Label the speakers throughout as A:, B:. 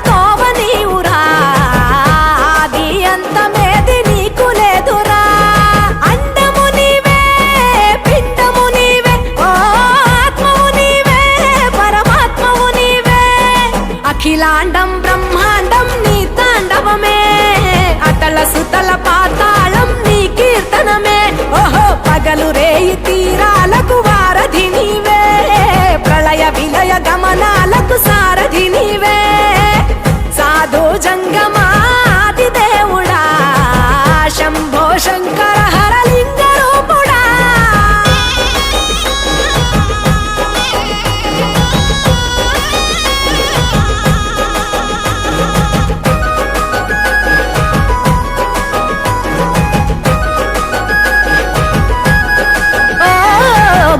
A: తోవ నీవురా ఆది అంతమేది నీకు లేదురా అండము నీవే పిండము నీవే ఓ ఆత్మవు నీవే పరమాత్మవు నీవే అఖిలాండం బ్రహ్మాండం నీ తాండవమే అతల సుతల పాతాళం నీ కీర్తనమే ఓహో పగలు రేయి తీరాలకు వారధి నీవే ప్రళయ విలయ గమనాలకు సారథి నీవే సాధు జంగమాది దేవుడా శంభో శంకర హరలింగ రూపుడా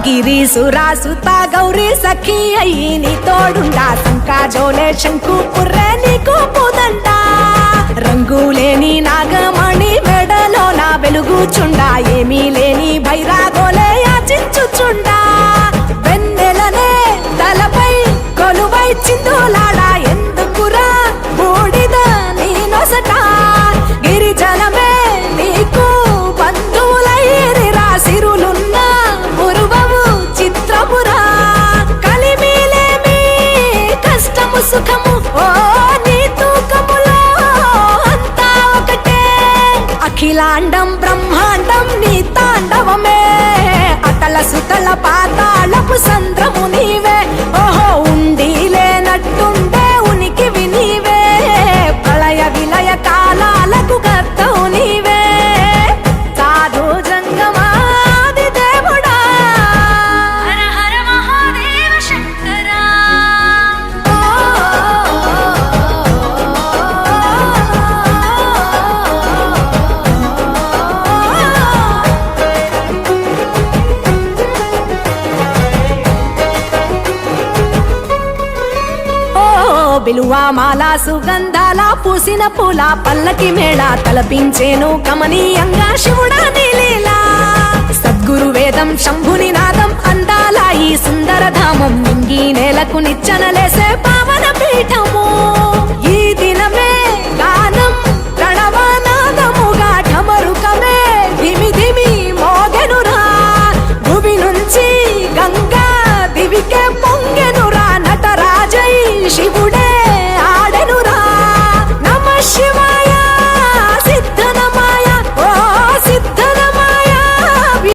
A: గిరీసురాసుత గౌరీ సఖీ అయ్యి నీ తోడుండా సంకాజోలే శంకు పుర్రే నీకు పుదండ రంగులేని నాగమణి మెడలో నా వెలుగుచుండా ఏమీ లేని భైరాగోలే యాచించుచుండా వెన్నెలనే తలపై కొలువై చిందులాడా ఎందుకురా బూడిద నీ నొసట గిరిజనమే నీకు బంధువులైరిరా సిరులున్న మురువవు చిత్రపురా కలిమిలేమి కష్టము సుఖము ఓ నీ తూకములో అంతా ఒకటే అఖిలాండం బ్రహ్మాండం నీ తాండవమే అతల సుతల పాతాళపు సంద్రము నీవే ఓహో ఉండి లేనట్టుండే ఉనికివి నీవే ప్రళయ విలయ కాలాలకు కర్తవు నీవే సాధు జంగమాది దేవుడా హర హర మహాదేవ శంకరా బిలువామాల సుగంధాల పూసిన పూల పల్లకి మేళ తలపించేను కమనీయంగా శివుడా నీలీలా సద్గురు వేదం శంభుని నాదం అందాల ఈ సుందర ధామం నింగి నేలకు నిచ్చనలేసే పావన పీఠము